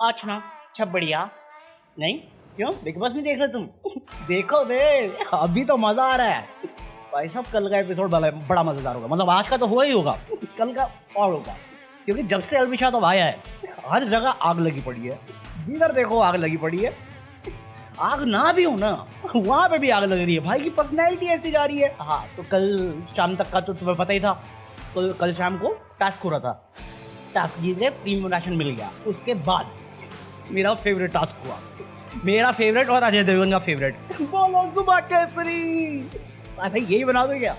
आज ना अच्छा बढ़िया। नहीं क्यों बिग बॉस नहीं देख रहे तुम? देखो बे, अभी तो मजा आ रहा है भाई साहब। कल का एपिसोड बड़ा मजेदार होगा, मतलब आज का तो हुआ ही होगा, कल का और होगा। क्योंकि जब से अलविशा तो आया है हर जगह आग लगी पड़ी है, जिधर देखो आग लगी पड़ी है। आग ना भी हो ना, वहां पे भी आग लग रही है। भाई की पर्सनैलिटी ऐसी जा रही है। हाँ तो कल शाम तक का तो तुम्हें पता ही था। तो कल शाम को टास्क हो रहा था, टास्क जीत गए, प्रीमियम राशन मिल गया। उसके बाद मेरा फेवरेट टास्क हुआ, मेरा फेवरेट और अजय देवगन का फेवरेट, बोलो सुबह केसरी। अरे यही बना दो क्या?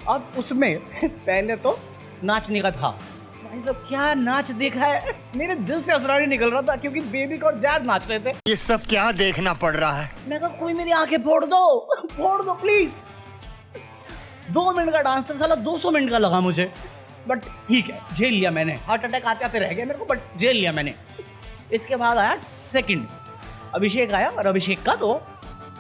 अब उसमें पहले तो नाचने का था। भाई साहब क्या नाच देखा है, मेरे दिल से असरार ही निकल रहा था क्योंकि बेबी और जैद नाच रहे थे। ये सब क्या देखना पड़ रहा है? मैं कहा कोई मेरी आंखें फोड़ दो प्लीज। 2 मिनट का डांस था साला, 200 मिनट का लगा मुझे, बट ठीक है झेल लिया मैंने। हार्ट अटैक आते आते रह गया मेरे को, बट झेल लिया मैंने। इसके बाद आया सेकंड, अभिषेक आया, और अभिषेक का तो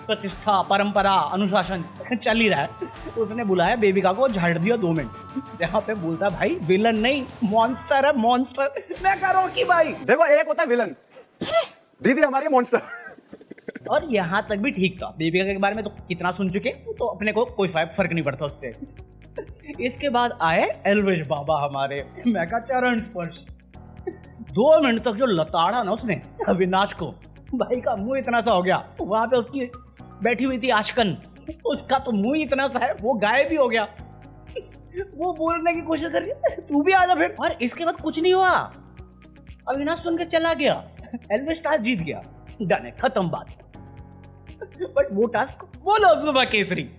प्रतिष्ठा परंपरा अनुशासन चल ही रहा है। उसने बुलाया बेबिका को, झाड़ दिया 2 मिनट। यहाँ पे बोलता है भाई विलन नहीं मॉन्स्टर है, मॉन्स्टर। मैं कह रहा हूँ कि भाई देखो एक होता है विलन, दीदी हमारी मॉन्स्टर। और यहाँ तक भी ठीक था। बेबिका के बारे में तो कितना सुन चुके, तो अपने को कोई फर्क नहीं पड़ता उससे। इसके बाद आए एल्विश बाबा हमारे, मैं का चरण स्पर्श। 2 मिनट तक जो लताड़ा ना उसने अविनाश को, भाई का मुंह इतना सा हो गया। वहां पे उसकी बैठी हुई थी आशकन, उसका तो मुंह इतना सा है, वो गायब भी हो गया। वो बोलने की कोशिश कर रही है तू भी आ जा फिर। और इसके बाद कुछ नहीं हुआ, अविनाश सुन के चला गया, एल्विश टास्क जीत गया, डन है, खत्म बात। बट वो टास्क बोलो सुबह केसरी,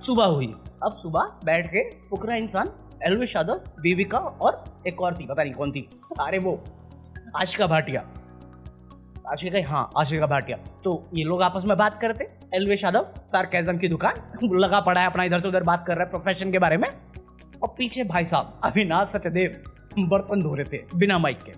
सुबह हुई। अब सुबह बैठ के फुकरा इंसान एल्विश यादव, बेबिका और एक और थी, पता नहीं कौन थी, अरे वो आशिका भाटिया, आशिका भाटिया। तो ये लोग आपस में बात करते। एल्विश यादव सार्केज्म की दुकान लगा पड़ा है अपना, इधर से उधर बात कर रहा है प्रोफेशन के बारे में। और पीछे भाई साहब अविनाश सचदेव बर्तन धो रहे थे बिना माइक के।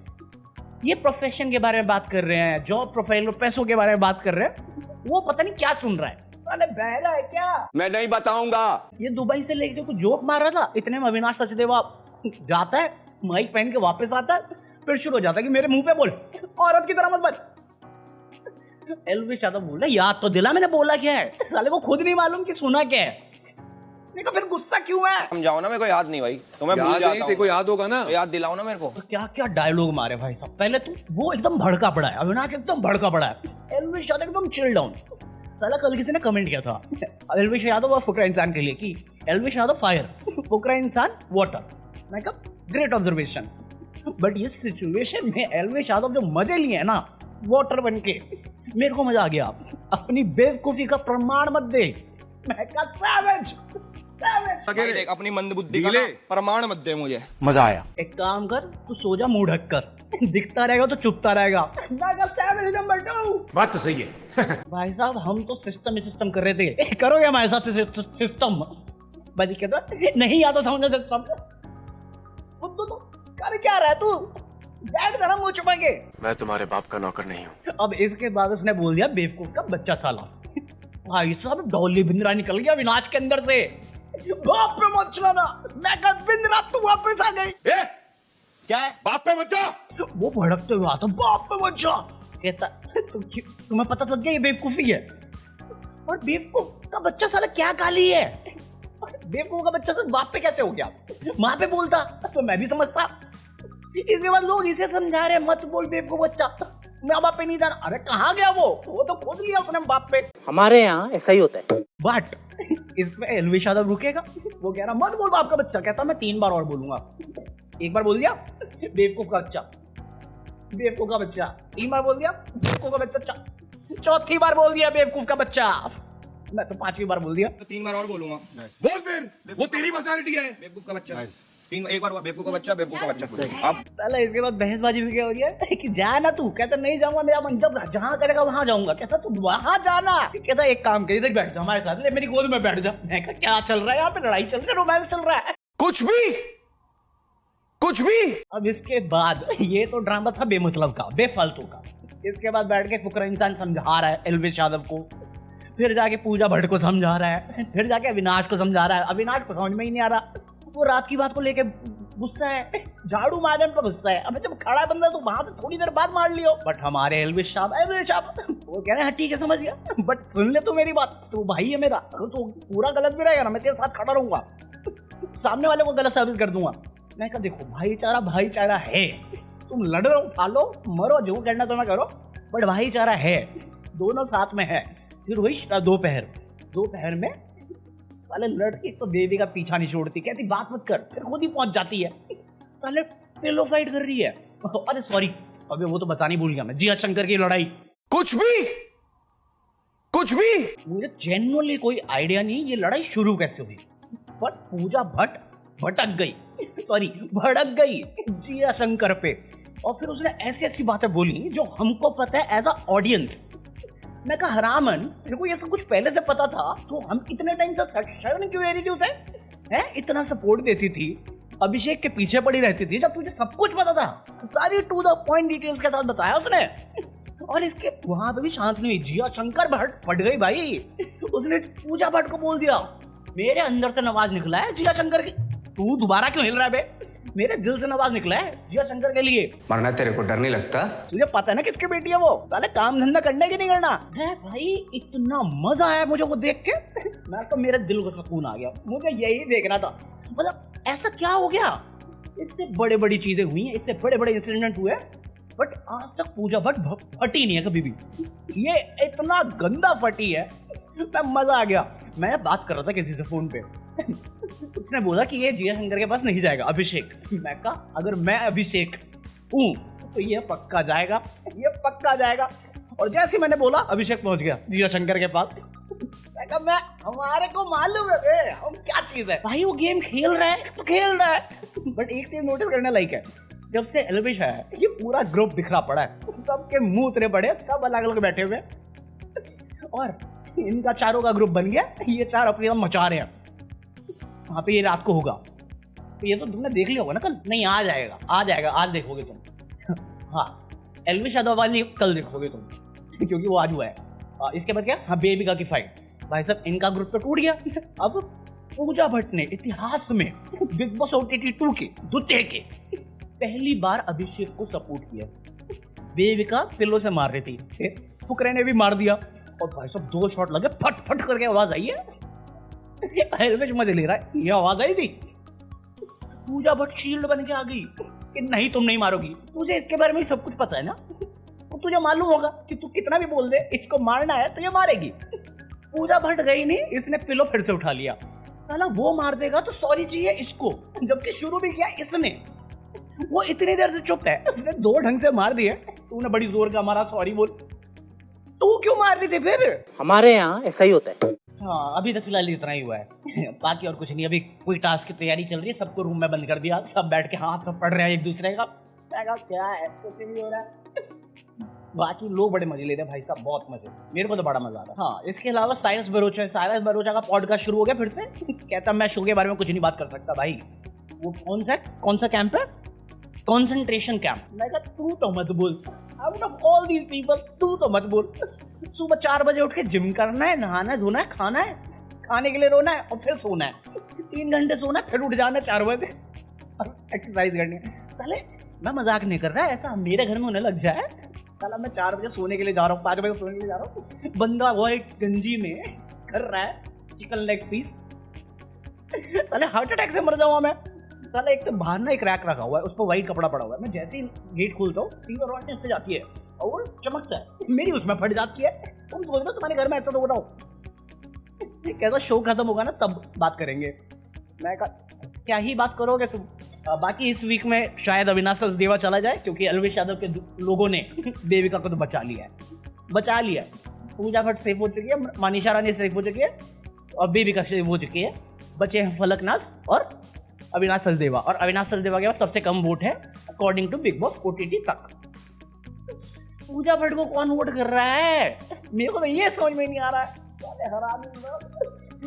ये प्रोफेशन के बारे में बात कर रहे हैं, जॉब प्रोफाइल पैसों के बारे में बात कर रहे हैं। वो पता नहीं क्या सुन रहा है, अरे बहरा है क्या? मैं नहीं बताऊंगा। ये दुबई से लेके कुछ जोक मार रहा था, इतने में अविनाश सचदेवा जाता है, माइक पहन के वापस आता है, फिर शुरू हो जाता है कि मेरे मुंह पे बोल, औरत की तरह मत बन। एल्विश यादव बोल रहा याद तो दिला मैंने बोला क्या है, साले को खुद नहीं मालूम कि सुना क्या है। मेरे को फिर गुस्सा क्यों है? समझाओ ना, मेरे को याद नहीं भाई, तुम्हें भूल जाता हूं। तेरे को याद होगा ना, तो याद दिलाओ ना मेरे को। तो क्या क्या डायलॉग मारे भाई साहब। पहले तो वो एकदम भड़का पड़ा है, अविनाश एकदम भड़का पड़ा है, एल्विश यादव एकदम चिल डाउन। साला कल किसी ने कमेंट किया था एल्विश यादव और फुकरा इंसान के लिए कि एल्विश यादव फायर, फुकरा इंसान वाटर। मैं कहा ग्रेट ऑब्जर्वेशन। बट ये सिचुएशन में एल्विश यादव जो मजे लिए है ना वाटर बन के, मेरे को मजा आ गया। अपनी बेवकूफी का प्रमाण मत दे। मैं कहा सैवेज देख अपनी मंदबुद्धि का प्रमाण मत दे मुझे। मजा आया। एक काम कर, तू सो जा मुंह ढक कर, दिखता रहेगा तो चुपता रहेगा। मैं कहा सैवेज नंबर 2। बात तो सही है। भाई साहब हम तो सिस्टम कर रहे थे, करोगे हमारे साथ सिस्टम? भाई कहता नहीं आता समझ सिस्टम। तो कर क्या रहा है तू? बैठ जरा मुंह छुपा के। मैं तुम्हारे बाप का नौकर नहीं हूँ। अब इसके बाद उसने बोल दिया बेवकूफ का बच्चा साला। भाई साहब डॉली बिंद्रा निकल गया विनाश के अंदर से। बाप पे मत जाना। मैं कहा बिंद्रा तू वापस आ गई। क्या है? बाप पे मत जा। वो भड़कते हुए आता बाप पे मत जा। कहता तुम्हें पता लग गया ये बेवकूफी है। और बेवकूफ का बच्चा साला क्या गाली है? बेवकूफ का बच्चा साला बाप पे कैसे हो गया? माँ पे बोलता तो मैं भी समझता। इसके बाद लोग इसे समझा रहे मत बोल बेवकूफ बच्चा, मैं बाप पे नहीं जाना। अरे कहाँ गया वो तो खोद लिया उसने बाप पे। हमारे यहाँ ऐसा ही होता है। बट इसमें एल्विश यादव रुकेगा, वो कह रहा मत बोल बाप का बच्चा। कहता मैं 3 बार और बोलूंगा। एक बार बोल दिया बेवकूफ का बच्चा, बेवकूफ का बच्चा। 3 बार बोल दिया बेवकूफ का बच्चा, 4थी बार बोल दिया बेवकूफ का बच्चा। मैं तो 5वीं बार बोल दिया। तो 3 बार और बोलूंगा। बोल फिर, वो तेरी पर्सनालिटी है। बेवकूफ का बच्चा। एक बार बेवकूफ का बच्चा, बेवकूफ का बच्चा। अब पहले इसके बाद बहसबाजी भी क्या हो रही है कि जा ना तू। कहता नहीं जाऊंगा, मेरा मन जब जहां करेगा वहां जाऊंगा। कहता तू वहां जाना। कहता एक काम कर, इधर बैठ जा हमारे साथ, ले मेरी गोद में बैठ जा। मैं कहा क्या चल रहा है यहाँ पे? लड़ाई चल रही है, रोमांस चल रहा है, कुछ भी। अब इसके बाद ये तो ड्रामा था बेमतलब का, बेफालतू का। इसके बाद बैठ के फुकरा इंसान समझा रहा है एल्विश यादव को, फिर जाके पूजा भट्ट को समझा रहा है, फिर जाके अविनाश को समझा रहा है। अविनाश को समझ में ही नहीं आ रहा। वो रात की बात को लेके गुस्सा है, झाड़ू मारने पर गुस्सा है। अब जब खड़ा बंदा तो वहां से थोड़ी देर बाद मार लियो। बट हमारे एल्विश साहब वो कह रहे हैं हाँ ठीक है समझ गया, बट सुन ले तो मेरी बात, तो भाई है मेरा, अगर तो पूरा गलत भी रहेगा ना मैं तेरे साथ खड़ा रहूंगा, सामने वाले को गलत साबित कर दूंगा। मैं कहा देखो भाईचारा है, तुम लड़ रहे हो खा लो मरो जो करना तो मैं करो, बट भाईचारा है, दोनों साथ में है। फिर वही दोपहर में साले लड़की तो देवी का पीछा नहीं छोड़ती, कहती बात मत कर, फिर खुद ही पहुंच जाती है, साले पिलो फाइट कर रही है। अरे सॉरी अबे वो तो बतानी भूल गया मैं, जी हाँ शंकर की लड़ाई। कुछ भी मुझे जेन्युइनली कोई आइडिया नहीं ये लड़ाई शुरू कैसे हुई, बट पूजा भटक गई जिया शंकर पे, और फिर उसने ऐसी बातें बोली जो हमको पता है एज अ ऑडियंस। मैं कहा हरामन तेरे को ये सब कुछ पहले से पता था तो हम इतने टाइम से शर्म क्यों ले रही थी उसे, है इतना सपोर्ट देती थी, अभिषेक के पीछे पड़ी रहती थी, जब तुझे सब कुछ पता था, सारी टू द पॉइंट डिटेल्स के साथ बताया उसने। और इसके वहां पे भी शांत नहीं हुई, जिया शंकर भट्ट फट गई भाई, उसने पूजा भट्ट को बोल दिया, मेरे अंदर से नवाज निकला है जिया शंकर की, तू दोबारा क्यों हिल रहा है बे, मेरे दिल से नवाज निकला है जिया शंकर के लिए। मरना तेरे को डर नहीं लगता? तुझे पता है ना किसकी बेटी है वो, साले काम धंधा करने की नहीं करना है भाई। इतना मजा आया मुझे वो देख के, मैं तो मेरे दिल को सुकून आ गया, मुझे यही देखना था, मतलब ऐसा क्या हो गया, इससे बड़ी चीजें हुई हैं, इससे बड़े इंसिडेंट हुए, बट आज तक पूजा भट्ट फटी नहीं है कभी भी, ये इतना गंदा फटी है, मैं मजा आ गया। मैं बात कर रहा था किसी से फोन पे, उसने बोला कि ये जिया शंकर के पास नहीं जाएगा अभिषेक। मैं कहा अगर मैं अभिषेक हूँ तो ये पक्का जाएगा, और जैसे मैंने बोला अभिषेक पहुंच गया जिया शंकर के पास। मैं कहा हमारे को मालूम है बे, हम क्या चीज है भाई, वो गेम खेल रहा है, बट एक चीज नोटिस करने लायक है, जब से एल्विश आया है ये पूरा ग्रुप बिखरा पड़ा है, सबके मुंह उतरे पड़े, सब अलग बैठे हुए, और इनका चारों का ग्रुप बन गया, ये चार अपने आप मचा रहे हैं वहां पे, ये रात को होगा, तो ये तो तुमने देख लिया होगा ना कल, नहीं आ जाएगा आज देखोगे तुम। हाँ एल्विश यादव वाली कल देखोगे तुम, क्योंकि वो आज हुआ है। इसके बाद क्या, हाँ बेबिका की फाइट, भाई साहब इनका ग्रुप तो टूट गया। अब पूजा भट्ट ने इतिहास में बिग बॉस OTT 2 के द्वितीय के पहली बार अभिषेक को सपोर्ट किया, बेबिका पिल्लो से मार रही थी, फिर फुकरे ने भी मार दिया, और भाई साहब 2 शॉट लगे, फट करके आवाज आई है, एल्विश मजे ले रहा है, ये आवाज आई थी, पूजा भट्ट शील्ड बन के आ गई कि नहीं तुम नहीं मारोगी, तुझे इसके बारे में सब कुछ पता है ना, तो तुझे मालूम होगा कि तू कितना भी बोल दे इसको मारना है तो ये मारेगी। पूजा भट्ट गई नहीं, इसने पिलो फिर से उठा लिया, साला वो मार देगा तो सॉरी चाहिए इसको, जबकि शुरू भी किया इसने, वो इतनी देर से चुप है, उसने 2 ढंग से मार दिए, तूने बड़ी जोर का मारा सॉरी बोल, तू क्यों मार रही थी फिर? हमारे यहाँ ऐसा ही होता है। हाँ अभी तक फिलहाल इतना ही हुआ है, बाकी और कुछ नहीं, अभी कोई टास्क की तैयारी चल रही है, सबको रूम में बंद कर दिया, सब बैठ के हाथ में पढ़ रहे हैं एक दूसरे का, क्या है कुछ नहीं हो रहा है, बाकी लोग बड़े मजे ले रहे हैं भाई साहब, बहुत मजे, मेरे को तो बड़ा मजा आ रहा है। हाँ इसके अलावा साइरस बरोचा का पॉडकास्ट शुरू हो गया फिर से, कहता मैं शो के बारे में कुछ नहीं बात कर सकता भाई, वो कौन सा कैंप है, कंसंट्रेशन कैंप। मैं कहा तू तो मत बोल, out of all these people तू तो मत बोल, सुबह 4 बजे उठ के जिम करना है, नहाना धोना है, खाना है, खाने के लिए रोना है और फिर सोना है, 3 घंटे सोना है, फिर उठ जाना है 4 बजे और एक्सरसाइज करनी है। साले मैं मजाक नहीं कर रहा है, ऐसा मेरे घर में होने लग जाए, साला मैं 4 बजे सोने के लिए जा रहा हूँ, 5 बजे सोने के लिए जा रहा हूँ, बंदा व्हाइट गंजी में कर रहा है चिकन लेग पीस, साले हार्ट अटैक से मर जाऊंगा मैं। साला एक तो बाहर ना एक रैक रखा हुआ है, उस पर व्हाइट कपड़ा पड़ा हुआ है, मैं जैसे ही गेट खोलता हूँ सीधा रोशनी उस पर जाती है और वो चमकता है, मेरी उसमें फट जाती है। तुम सोच रहे हो तुम्हारे घर में ऐसा तो हो रहा हो, कैसा शो खत्म होगा ना तब बात करेंगे। मैं कहा क्या ही बात करोगे तुम। बाकी इस वीक में शायद अविनाश सचदेवा चला जाए, क्योंकि एल्विश यादव के लोगों ने देविका को तो बचा लिया है। पूजा भट्ट सेफ हो चुकी है, मनीषा रानी सेफ हो चुकी है और बेबिका सेफ हो चुकी है, बचे हैं फलकनाथ और अविनाश सचदेवा, और अविनाश सचदेवा के पास सबसे कम वोट है according to Bigg Boss OTT तक। पूजा भट्ट को कौन वोट कर रहा है, मेरे को तो ये समझ में नहीं आ रहा है।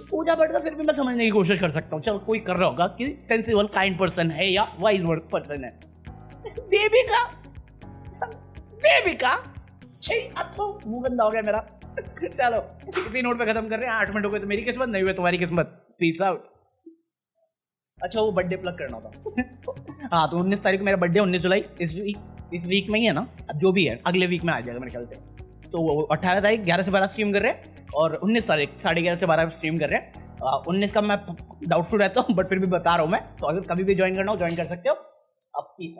पूजा भट्ट का फिर भी मैं समझने की कोशिश कर सकता हूँ, चलो कोई कर रहा होगा कि सेंसिबल काइंड पर्सन है या वाइज पर्सन है। बेबिका मुंह गंदा हो गया मेरा। चलो इसी नोट पे खत्म कर रहे हैं, 8 मिनट हो गए तो मेरी किस्मत, नहीं हुए तुम्हारी किस्मत। Peace out. अच्छा वो बर्थडे प्लग करना था। हाँ तो 19 तारीख को मेरा बर्थडे, 19 जुलाई, इस वीक में ही है ना, अब जो भी है अगले वीक में आ जाएगा मेरे ख्याल से। तो 18 तारीख 11 से 12 स्ट्रीम कर रहे हैं, और 19 तारीख 11:30 से 12 स्ट्रीम कर रहे हैं। 19 का मैं डाउटफुल रहता हूँ, बट फिर भी बता रहा हूँ मैं, तो अगर कभी भी ज्वाइन करना हो ज्वाइन कर सकते हो। अब पीस।